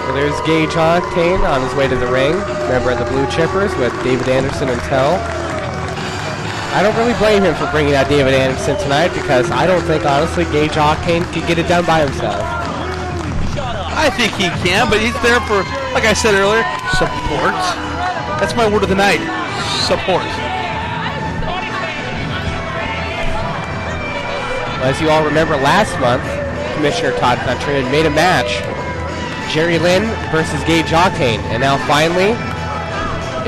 Well, there's Gage Octane on his way to the ring, member of the Blue Chippers with David Andersen and Tell. I don't really blame him for bringing out David Andersen tonight because I don't think, honestly, Gage Octane could get it done by himself. I think he can, but he's there for, like I said earlier, support. That's my word of the night, support. Well, as you all remember, last month, Commissioner Todd Country had made a match, Jerry Lynn versus Gage Octane, and now finally,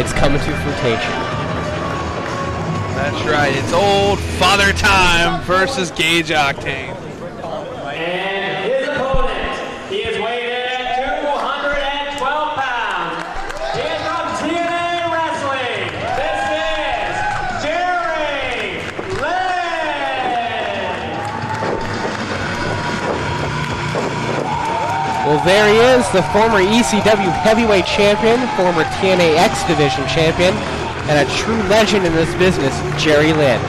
it's coming to fruition. That's right, it's old Father Time versus Gage Octane. And his opponent, he is weighed in at 212 pounds. He is from TNA Wrestling. This is Jerry Lynn. Well, there he is, the former ECW Heavyweight Champion, former TNA X Division Champion, and a true legend in this business, Jerry Lynn.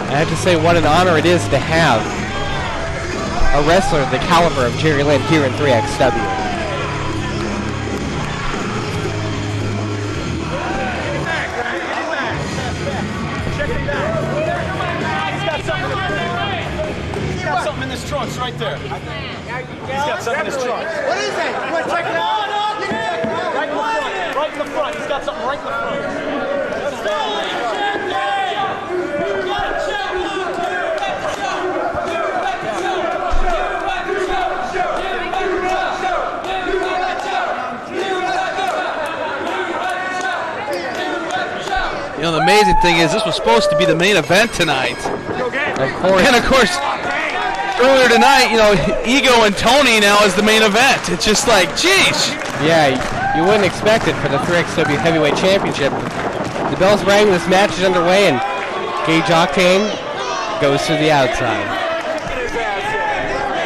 I have to say what an honor it is to have a wrestler of the caliber of Jerry Lynn here in 3XW. It's right there. He's got something in his trunk. What is it? You want to check it out? Right in the front. Right in the front. He's got something right in the front. Let's go. You know, the amazing thing is this was supposed to be the main event tonight. Of course. And of course, earlier tonight, you know, Ego and Tony now is the main event. It's just like, geez. Yeah, you wouldn't expect it for the 3XW Heavyweight Championship. The bell's rang, this match is underway, and Gage Octane goes to the outside.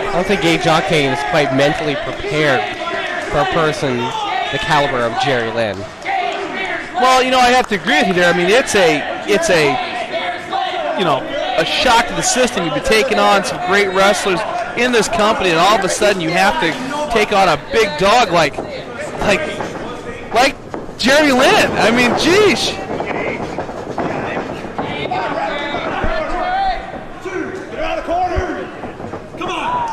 I don't think Gage Octane is quite mentally prepared for a person the caliber of Jerry Lynn. Well, you know, I have to agree with you there. I mean, it's a, you know, a shock to the system. You've been taking on some great wrestlers in this company, and all of a sudden you have to take on a big dog like Jerry Lynn. I mean, geez. Get out of the corner. Come on.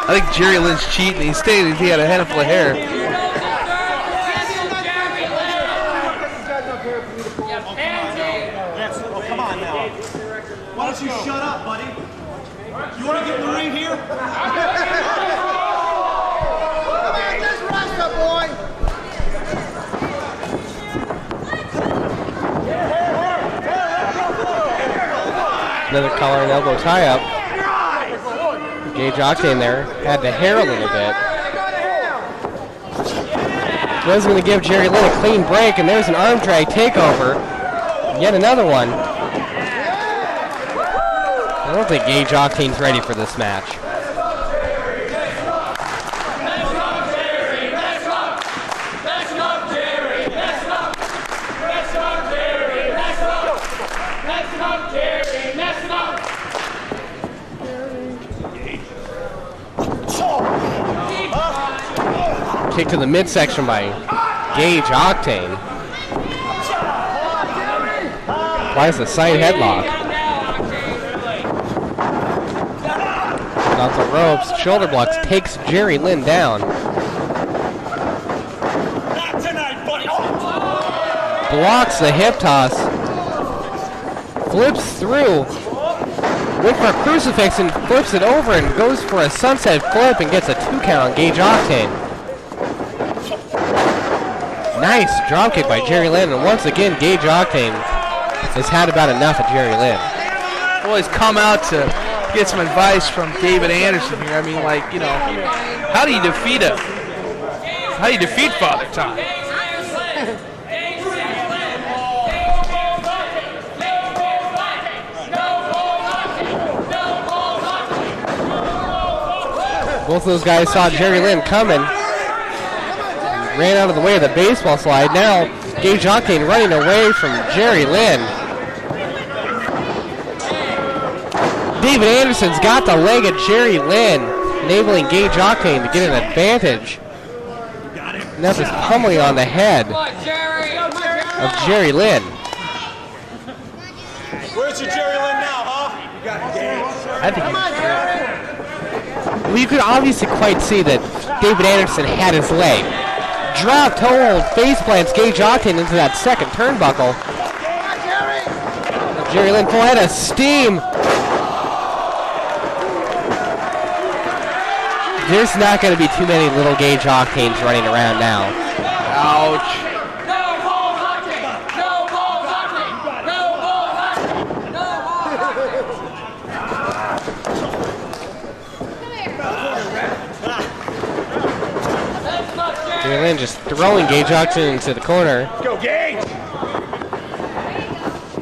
I think Jerry Lynn's cheating. He stated he had a head full of hair. Why don't you shut up, buddy? You want to get in the ring here? Just rest up, boy. Another collar and elbow tie-up. Gage Octane there had the hair a little bit. Was going to give Jerry Lynn a clean break, and there's an arm drag takeover. Yet another one. I don't think Gage Octane's ready for this match. Kick to the midsection by Gage Octane. Applies the side headlock. Off the ropes, shoulder blocks, takes Jerry Lynn down. Blocks the hip toss. Flips through. Went for a crucifix and flips it over and goes for a sunset flip and gets a 2 count on Gage Octane. Nice dropkick by Jerry Lynn, and once again Gage Octane has had about enough of Jerry Lynn. Well, he's come out to get some advice from David Andersen here. I mean, like, you know, how do you defeat him? How do you defeat Father Time? Both of those guys saw Jerry Lynn coming. Ran out of the way of the baseball slide. Now Gage Octane running away from Jerry Lynn. David Anderson's got the leg of Jerry Lynn, enabling Gage Octane to get an advantage. And that's just pummeling on the head of Jerry Lynn. Where's your Jerry Lynn now, huh? You got Gage. I think well, you could obviously quite see that David Andersen had his leg. Drop toe face plants Gage Octane into that second turnbuckle. Jerry Lynn full head of steam. There's not going to be too many little Gage Octanes running around now. Ouch. Jerry Lynn just throwing Gage Octane into the corner. Let's go, Gage!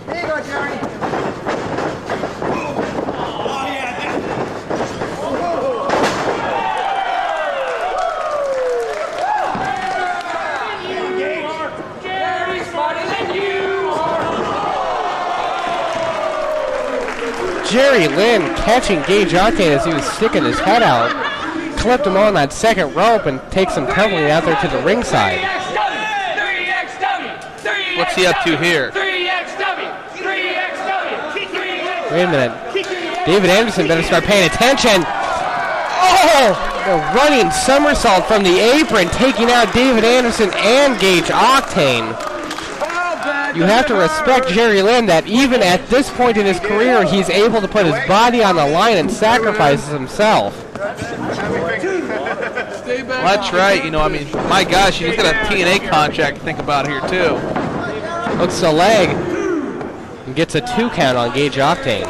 There you go, Jerry. Jerry Lynn catching Gage Octane as he was sticking his head out. Clipped him on that second rope and takes him tumbling out there to the ringside. What's he up to here? Wait a minute. David Andersen better start paying attention. Oh! A running somersault from the apron, taking out David Andersen and Gage Octane. You have to respect Jerry Lynn that even at this point in his career, he's able to put his body on the line and sacrifices himself. Well, that's right. You know, I mean, my gosh, you just got a TNA contract to think about here, too. Hooks the leg and gets a 2 count on Gage Octane.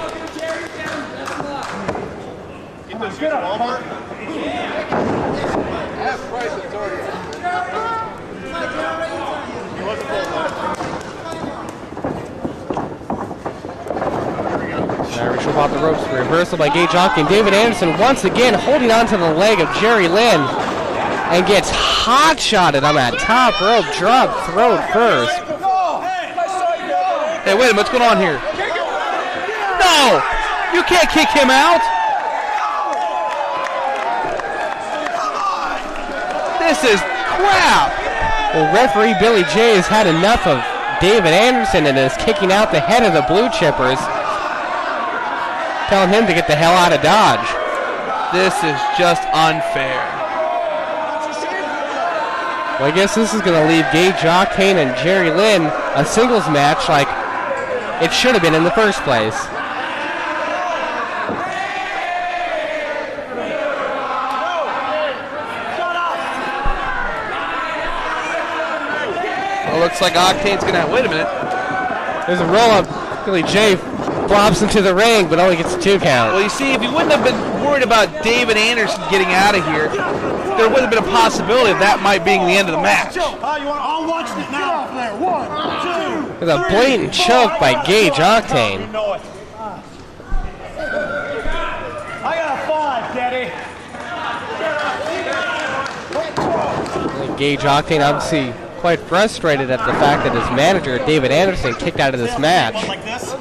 Irish whip off the ropes. Reversal by Gage Octane. David Andersen once again holding on to the leg of Jerry Lynn and gets hot-shotted on that top rope. Drop throat first. Hey, wait a minute. What's going on here? No! You can't kick him out! This is crap! Well, referee Billy J has had enough of David Andersen and is kicking out the head of the Blue Chippers, telling him to get the hell out of Dodge. This is just unfair. Well, I guess this is going to leave Gage Octane and Jerry Lynn a singles match like it should have been in the first place. Well, looks like Octane's going to have... Wait a minute. There's a roll-up. Billy J flops into the ring, but only gets a 2 count. Well, you see, if you wouldn't have been worried about David Andersen getting out of here, there would have been a possibility of that might being the end of the match. I'm watching it now. There. 1, 2. With a blatant choke by Gage Octane. I got a 5, Daddy. Gage Octane obviously quite frustrated at the fact that his manager, David Andersen, kicked out of this match. Like this.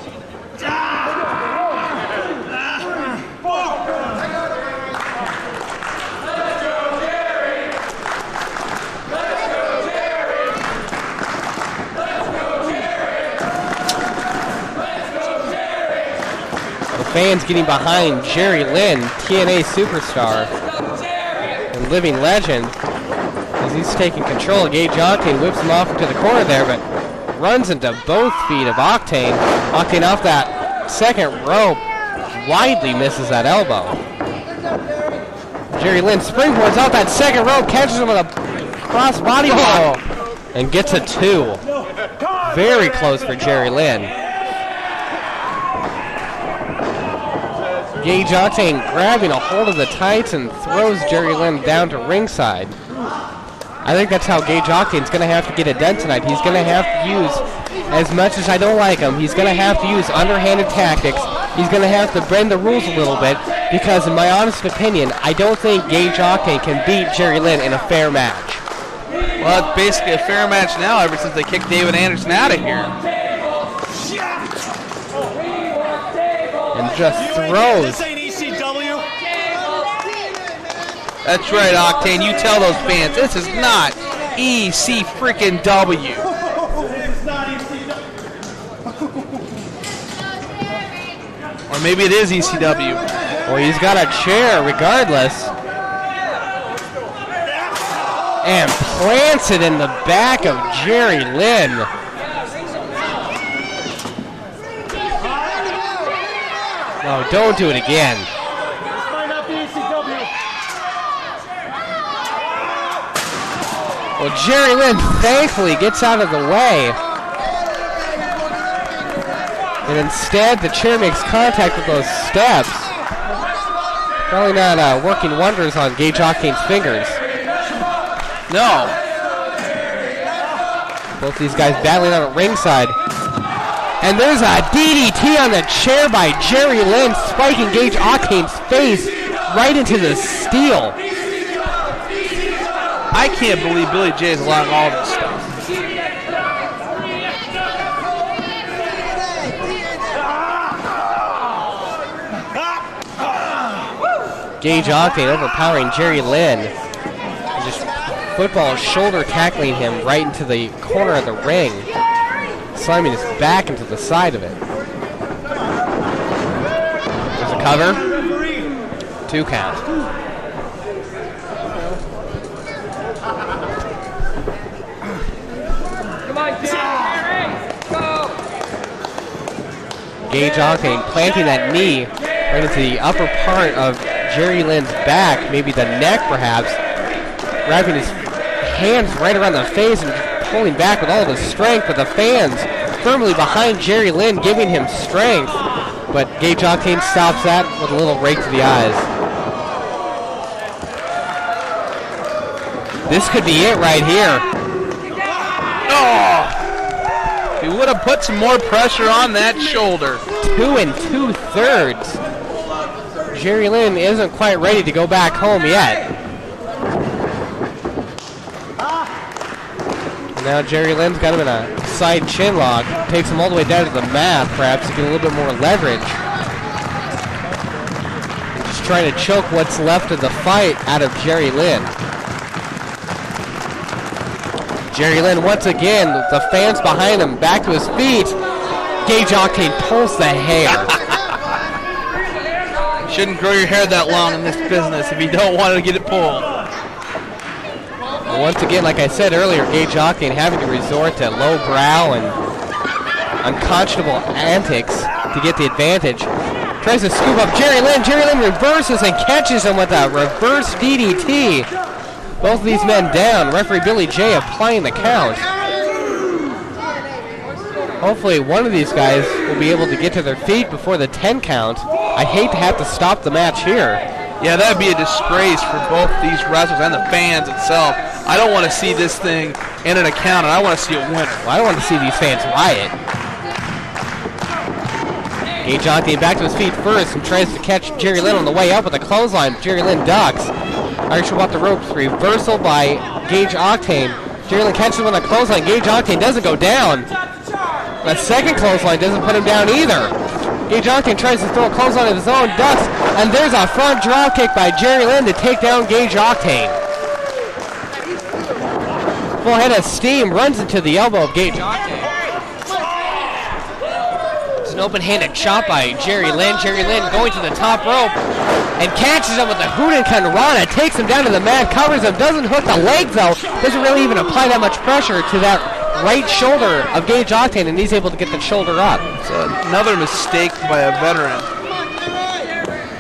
Fans getting behind Jerry Lynn, TNA superstar and living legend, as he's taking control. Gage Octane whips him off into the corner there, but runs into both feet of Octane. Octane off that second rope, widely misses that elbow. Jerry Lynn springboards out that second rope, catches him with a cross body block, and gets a 2. Very close for Jerry Lynn. Gage Octane grabbing a hold of the tights and throws Jerry Lynn down to ringside. I think that's how Gage Octane's going to have to get it done tonight. He's going to have to use, as much as I don't like him, he's going to have to use underhanded tactics he's going to have to bend the rules a little bit because, in my honest opinion, I don't think Gage Octane can beat Jerry Lynn in a fair match. Well, it's basically a fair match now ever since they kicked David Andersen out of here. And just throws. This ain't ECW. That's right, Octane. You tell those fans this is not EC freaking W. It's not ECW. Or maybe it is ECW. Well, he's got a chair regardless. And plants it in the back of Jerry Lynn. No, don't do it again. This might not be ECW. Well, Jerry Lynn thankfully gets out of the way. And instead, the chair makes contact with those steps. Probably not working wonders on Gage Octane's fingers. No. Both these guys battling out at ringside. And there's a DDT on the chair by Jerry Lynn, spiking Gage Octane's face right into the steel. I can't believe Billy J is allowing all this stuff. Gage Octane overpowering Jerry Lynn. And just football shoulder tackling him right into the corner of the ring, slamming his back into the side of it. There's a cover. 2 count. Gage Octane planting that knee right into the upper part of Jerry Lynn's back, maybe the neck perhaps, wrapping his hands right around the face and pulling back with all of his strength, but the fans firmly behind Jerry Lynn giving him strength, but Gage Octane stops that with a little rake to the eyes. This could be it right here. Oh! He would have put some more pressure on that shoulder. 2 2/3. Jerry Lynn isn't quite ready to go back home yet. And now Jerry Lynn's got him in a side chin lock. Takes him all the way down to the mat, perhaps to get a little bit more leverage. And just trying to choke what's left of the fight out of Jerry Lynn. Jerry Lynn once again, the fans behind him, back to his feet. Gage Octane pulls the hair. You shouldn't grow your hair that long in this business if you don't want to get it pulled. Well, once again, like I said earlier, Gage Octane having to resort to lowbrow and unconscionable antics to get the advantage. Tries to scoop up Jerry Lynn. Jerry Lynn reverses and catches him with a reverse DDT. Both of these men down. Referee Billy J applying the count. Hopefully one of these guys will be able to get to their feet before the 10 count. I hate to have to stop the match here. Yeah, that would be a disgrace for both these wrestlers and the fans itself. I don't want to see this thing in an account, and I want to see a winner. Well, I don't want to see these fans riot. Gage Octane back to his feet first and tries to catch Jerry Lynn on the way up with a clothesline. Jerry Lynn ducks. Irish whip off the ropes. Reversal by Gage Octane. Jerry Lynn catches him on a clothesline. Gage Octane doesn't go down. The second clothesline doesn't put him down either. Gage Octane tries to throw a clothesline of his own, ducks, and there's a front drop kick by Jerry Lynn to take down Gage Octane. Full head of steam runs into the elbow of Gage Octane. It's an open-handed chop by Jerry Lynn. Jerry Lynn going to the top rope and catches him with the Hurricane Rana, takes him down to the mat, covers him, doesn't hook the leg though, doesn't really even apply that much pressure to that right shoulder of Gage Octane, and he's able to get the shoulder up. It's another mistake by a veteran.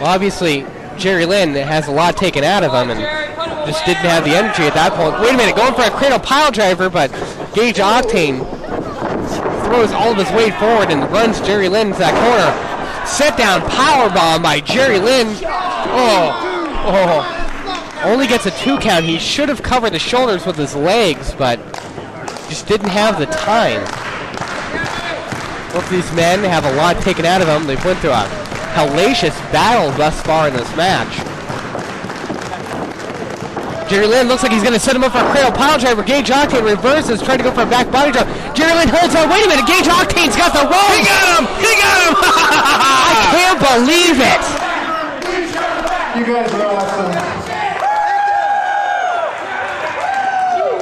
Well, obviously, Jerry Lynn has a lot taken out of him and just didn't have the energy at that point. Wait a minute, going for a cradle pile driver, but Gage Octane throws all of his weight forward and runs Jerry Lynn to that corner. Set down powerbomb by Jerry Lynn. Only gets a 2 count. He should have covered the shoulders with his legs, but just didn't have the time. Both these men have a lot taken out of them. They've went through a hellacious battle thus far in this match. Jerry Lynn looks like he's going to set him up for a cradle pile driver. Gage Octane reverses, trying to go for a back body drop. Jerry Lynn holds on. Wait a minute, Gage Octane's got the roll. He got him! He got him! I can't believe it. You guys are awesome.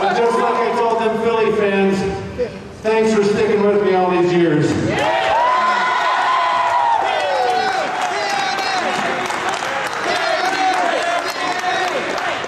And just like I told them Philly fans, thanks for sticking with me all these years.